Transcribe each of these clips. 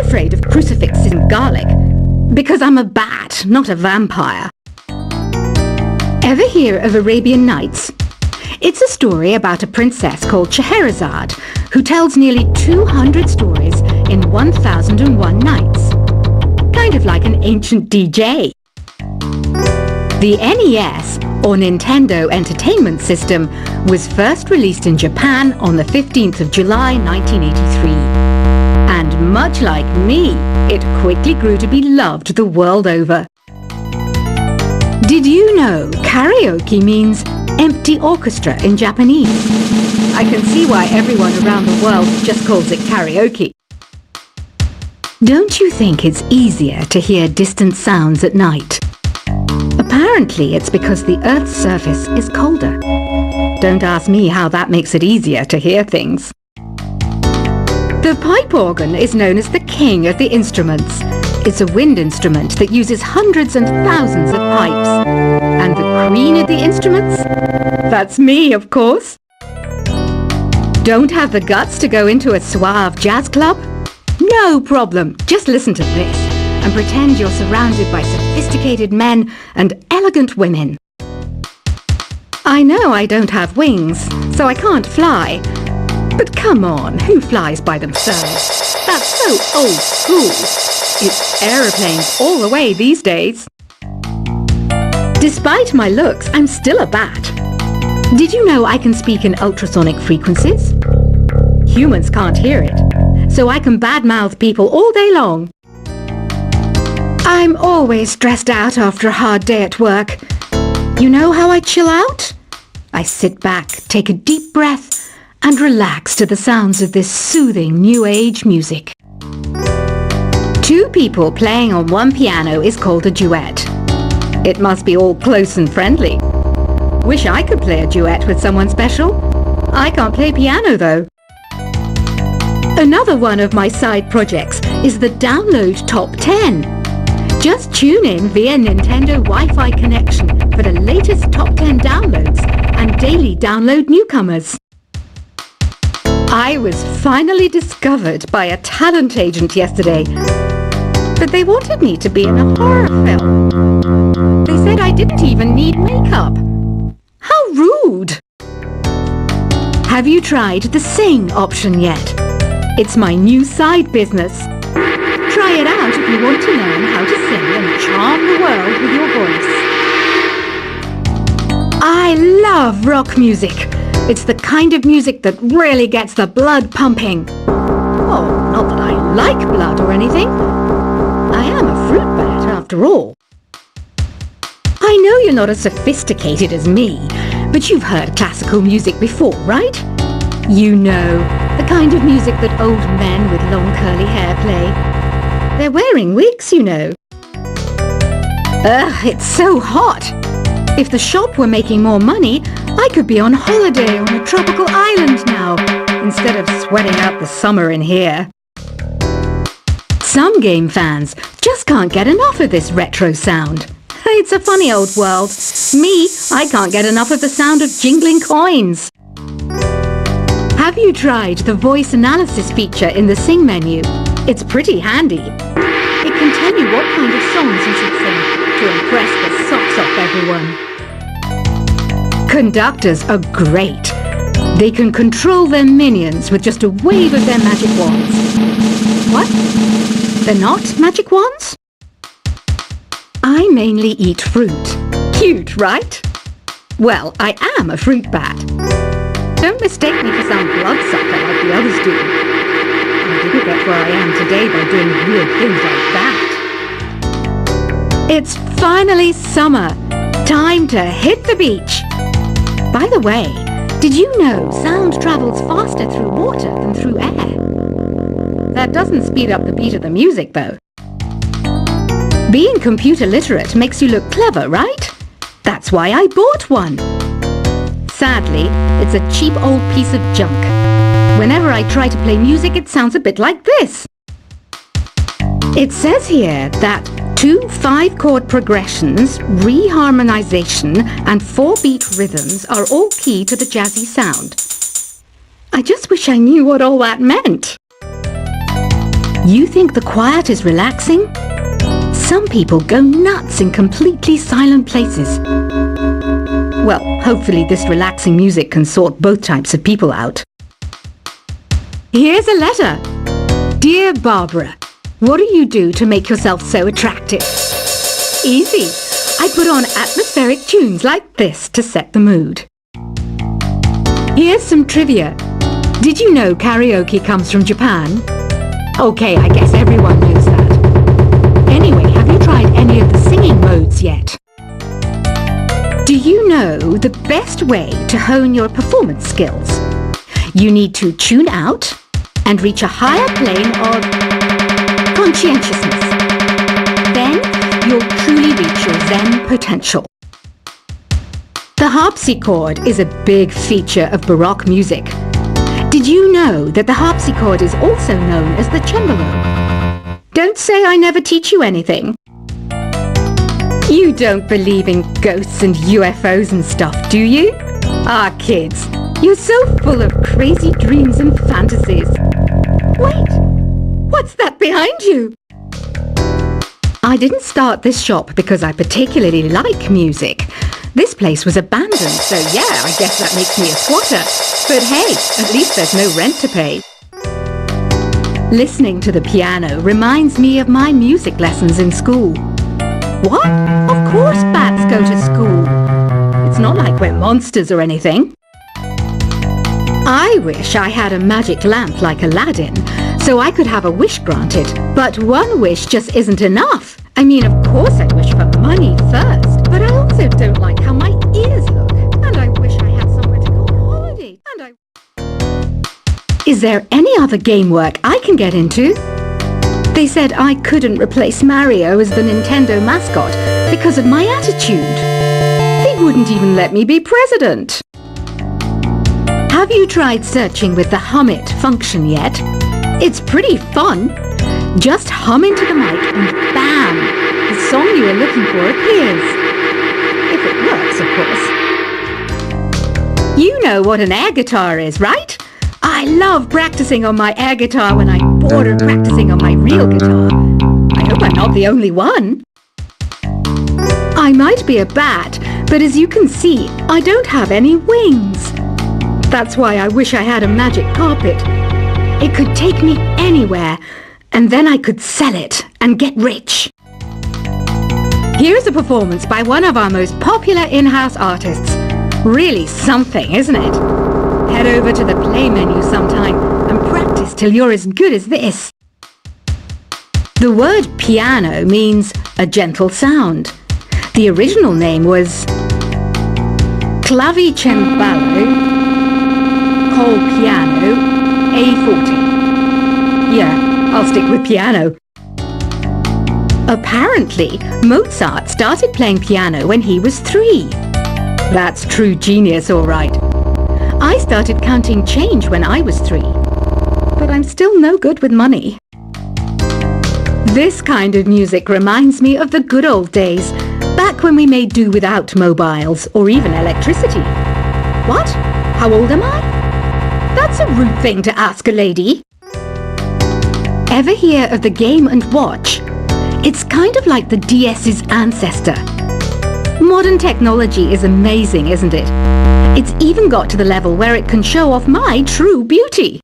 afraid of crucifixes and garlic. Because I'm a bat, not a vampire. Ever hear of Arabian Nights? It's a story about a princess called Scheherazade, who tells nearly 200 stories in 1001 nights. Kind of like an ancient DJ. The NES, or Nintendo Entertainment System, was first released in Japan on the 15th of July 1983. And much like me, it quickly grew to be loved the world over. Did you know karaoke means empty orchestra in Japanese? I can see why everyone around the world just calls it karaoke. Don't you think it's easier to hear distant sounds at night? Apparently it's because the Earth's surface is colder. Don't ask me how that makes it easier to hear things. The pipe organ is known as the king of the instruments. It's a wind instrument that uses hundreds and thousands of pipes. And the queen of the instruments? That's me, of course. Don't have the guts to go into a suave jazz club? No problem. Just listen to this and pretend you're surrounded by sophisticated men and elegant women. I know I don't have wings, so I can't fly. But come on, who flies by themselves? That's so old school. It's aeroplanes all the way these days. Despite my looks, I'm still a bat. Did you know I can speak in ultrasonic frequencies? Humans can't hear it, so I can badmouth people all day long. I'm always stressed out after a hard day at work. You know how I chill out? I sit back, take a deep breath, and relax to the sounds of this soothing new age music. Two people playing on one piano is called a duet. It must be all close and friendly. Wish I could play a duet with someone special. I can't play piano though. Another one of my side projects is the Download Top 10. Just tune in via Nintendo Wi-Fi connection for the latest top 10 downloads and daily download newcomers. I was finally discovered by a talent agent yesterday, but they wanted me to be in a horror film. They said I didn't even need makeup. How rude! Have you tried the Sing option yet? It's my new side business. Try it out if you want to learn how to sing and charm the world with your voice. I love rock music. It's the kind of music that really gets the blood pumping. Oh, not that I like blood or anything. I am a fruit bat after all. I know you're not as sophisticated as me, but you've heard classical music before, right? You know, the kind of music that old men with long curly hair play. They're wearing wigs, you know. Ugh, it's so hot. If the shop were making more money, I could be on holiday on a tropical island now, instead of sweating out the summer in here. Some game fans just can't get enough of this retro sound. It's a funny old world. Me, I can't get enough of the sound of jingling coins. Have you tried the voice analysis feature in the Sing menu? It's pretty handy. It can tell you what kind of songs you should sing to impress the socks off everyone. Conductors are great. They can control their minions with just a wave of their magic wands. What? They're not magic wands? I mainly eat fruit. Cute, right? Well, I am a fruit bat. Don't mistake me for some bloodsucker like the others do. I didn't get where I am today by doing weird things like that. It's finally summer. Time to hit the beach. By the way, did you know sound travels faster through water than through air? That doesn't speed up the beat of the music, though. Being computer literate makes you look clever, right? That's why I bought one. Sadly, it's a cheap old piece of junk. Whenever I try to play music, it sounds a bit like this. It says here that 2 5-chord progressions, reharmonization, and 4-beat rhythms are all key to the jazzy sound. I just wish I knew what all that meant. You think the quiet is relaxing? Some people go nuts in completely silent places. Well, hopefully this relaxing music can sort both types of people out. Here's a letter. Dear Barbara, what do you do to make yourself so attractive? Easy. I put on atmospheric tunes like this to set the mood. Here's some trivia. Did you know karaoke comes from Japan? Okay, I guess everyone knows that. Anyway, have you tried any of the singing modes yet? Do you know the best way to hone your performance skills? You need to tune out and reach a higher plane of conscientiousness. Then you'll truly reach your Zen potential. The harpsichord is a big feature of Baroque music. Did you know that the harpsichord is also known as the cembalo? Don't say I never teach you anything. You don't believe in ghosts and UFOs and stuff, do you? Ah, kids, you're so full of crazy dreams and fantasies. Wait, what's that behind you? I didn't start this shop because I particularly like music. This place was abandoned, so yeah, I guess that makes me a squatter. But hey, at least there's no rent to pay. Listening to the piano reminds me of my music lessons in school. What? Of course bats go to school. It's not like we're monsters or anything. I wish I had a magic lamp like Aladdin, so I could have a wish granted. But one wish just isn't enough. I mean, of course I wish for money first, but I also don't like how my ears look. And I wish I had somewhere to go on holiday. Is there any other game work I can get into? They said I couldn't replace Mario as the Nintendo mascot because of my attitude. They wouldn't even let me be president. Have you tried searching with the Hum It function yet? It's pretty fun. Just hum into the mic and bam! The song you are looking for appears. If it works, of course. You know what an air guitar is, right? I love practicing on my air guitar when I'm bored of practicing on my real guitar. I hope I'm not the only one. I might be a bat, but as you can see, I don't have any wings. That's why I wish I had a magic carpet. It could take me anywhere, and then I could sell it and get rich. Here's a performance by one of our most popular in-house artists. Really something, isn't it? Head over to the play menu sometime and practice till you're as good as this. The word piano means a gentle sound. The original name was clavicembalo col piano A forte. Yeah, I'll stick with piano. Apparently, Mozart started playing piano when he was 3. That's true genius, all right. I started counting change when I was 3, but I'm still no good with money. This kind of music reminds me of the good old days, back when we made do without mobiles or even electricity. What? How old am I? That's a rude thing to ask a lady. Ever hear of the Game & Watch? It's kind of like the DS's ancestor. Modern technology is amazing, isn't it? It's even got to the level where it can show off my true beauty.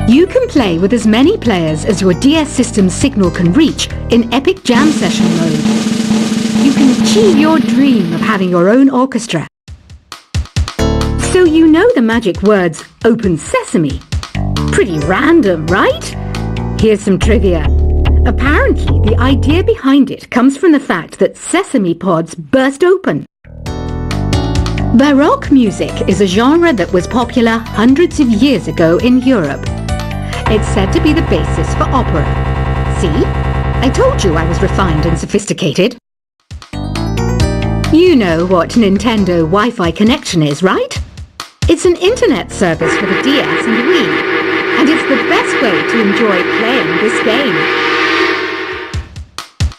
You can play with as many players as your DS system's signal can reach in epic jam session mode. You can achieve your dream of having your own orchestra. So you know the magic words "Open Sesame." Pretty random, right? Here's some trivia. Apparently, the idea behind it comes from the fact that sesame pods burst open. Baroque music is a genre that was popular hundreds of years ago in Europe. It's said to be the basis for opera. See? I told you I was refined and sophisticated. You know what Nintendo Wi-Fi connection is, right? It's an internet service for the DS and Wii, and it's the best way to enjoy playing this game.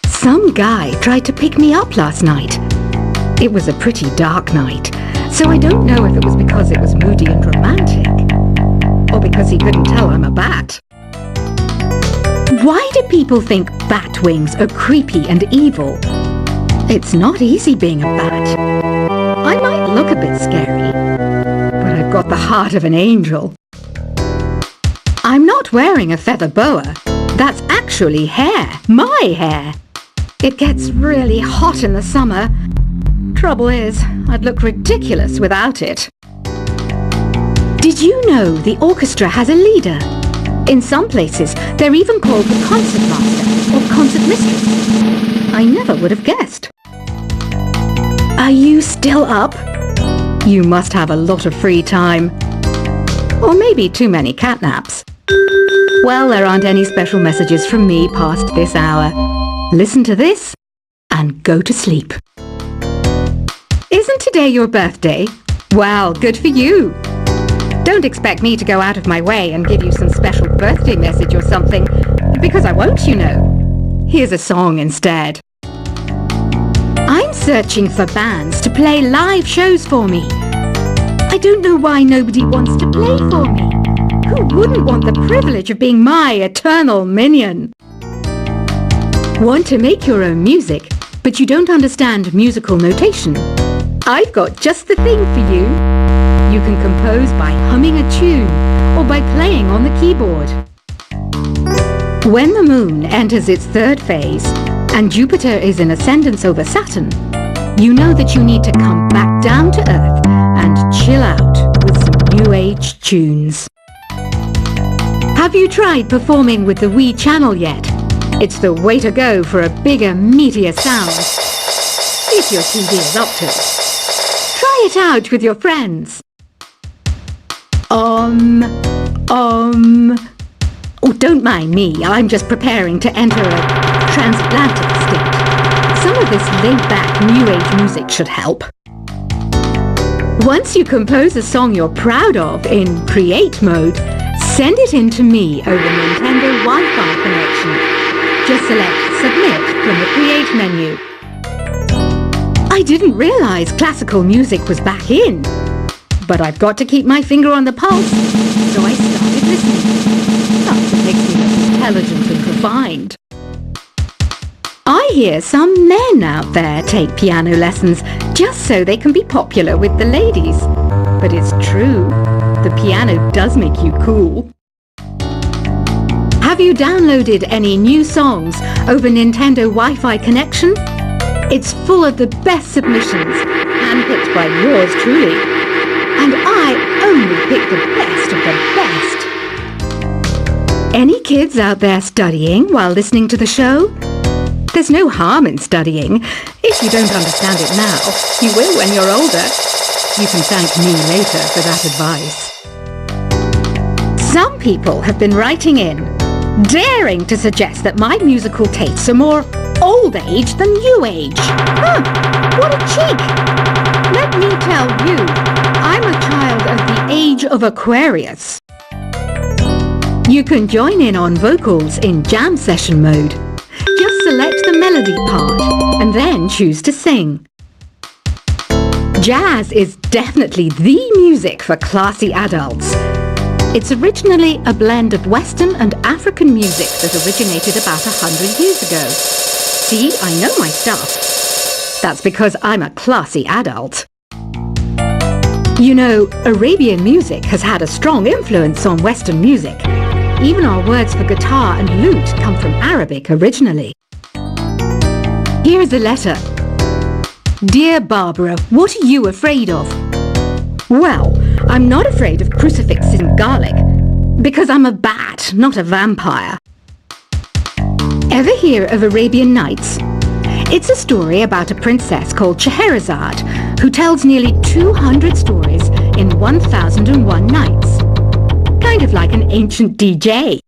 Some guy tried to pick me up last night. It was a pretty dark night, so I don't know if it was because it was moody and romantic, or because he couldn't tell I'm a bat. Why do people think bat wings are creepy and evil? It's not easy being a bat. I might look a bit scary, but I've got the heart of an angel. I'm not wearing a feather boa. That's actually hair, my hair. It gets really hot in the summer. Trouble is, I'd look ridiculous without it. Did you know the orchestra has a leader? In some places, they're even called the concert master or concert mistress. I never would have guessed. Are you still up? You must have a lot of free time. Or maybe too many catnaps. Well, there aren't any special messages from me past this hour. Listen to this and go to sleep. Isn't today your birthday? Well, good for you. Don't expect me to go out of my way and give you some special birthday message or something, because I won't, you know. Here's a song instead. I'm searching for bands to play live shows for me. I don't know why nobody wants to play for me. Who wouldn't want the privilege of being my eternal minion? Want to make your own music, but you don't understand musical notation? I've got just the thing for you. You can compose by humming a tune or by playing on the keyboard. When the moon enters its third phase and Jupiter is in ascendance over Saturn, you know that you need to come back down to earth and chill out with some new age tunes. Have you tried performing with the Wii channel yet? It's the way to go for a bigger, meatier sound. If your TV is up to it. Try it out with your friends. Oh, don't mind me. I'm just preparing to enter a transatlantic state. Some of this laid-back New Age music should help. Once you compose a song you're proud of in Create mode, send it in to me over Nintendo Wi-Fi connection. Just select Submit from the Create menu. I didn't realize classical music was back in. But I've got to keep my finger on the pulse, so I started listening. That's what makes me look intelligent and refined. I hear some men out there take piano lessons just so they can be popular with the ladies. But it's true, the piano does make you cool. Have you downloaded any new songs over Nintendo Wi-Fi connection? It's full of the best submissions, handpicked by yours truly. And I only pick the best of the best. Any kids out there studying while listening to the show? There's no harm in studying. If you don't understand it now, you will when you're older. You can thank me later for that advice. Some people have been writing in, daring to suggest that my musical tastes are more old age than new age. Huh, what a cheek! Let me tell you, I'm a child of the age of Aquarius. You can join in on vocals in jam session mode. Just select the melody part and then choose to sing. Jazz is definitely the music for classy adults. It's originally a blend of Western and African music that originated about 100 years ago. See, I know my stuff. That's because I'm a classy adult. You know, Arabian music has had a strong influence on Western music. Even our words for guitar and lute come from Arabic originally. Here's a letter. Dear Barbara, what are you afraid of? Well, I'm not afraid of crucifixes and garlic, because I'm a bat, not a vampire. Ever hear of Arabian Nights? It's a story about a princess called Scheherazade, who tells nearly 200 stories in 1001 nights. Kind of like an ancient DJ.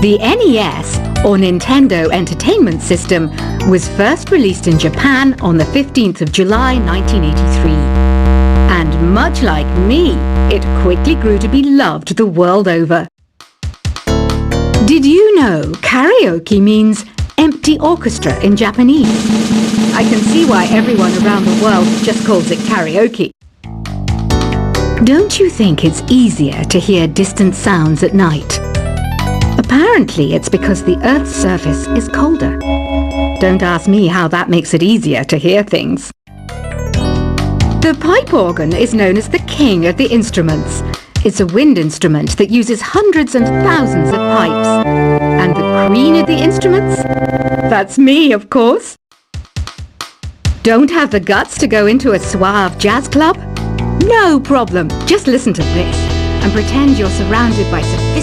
The NES, or Nintendo Entertainment System, was first released in Japan on the 15th of July 1983. And much like me, it quickly grew to be loved the world over. Did you know karaoke means empty orchestra in Japanese? I can see why everyone around the world just calls it karaoke. Don't you think it's easier to hear distant sounds at night? Apparently, it's because the Earth's surface is colder. Don't ask me how that makes it easier to hear things. The pipe organ is known as the king of the instruments. It's a wind instrument that uses hundreds and thousands of pipes. And the queen of the instruments? That's me, of course. Don't have the guts to go into a suave jazz club? No problem. Just listen to this and pretend you're surrounded by sophisticated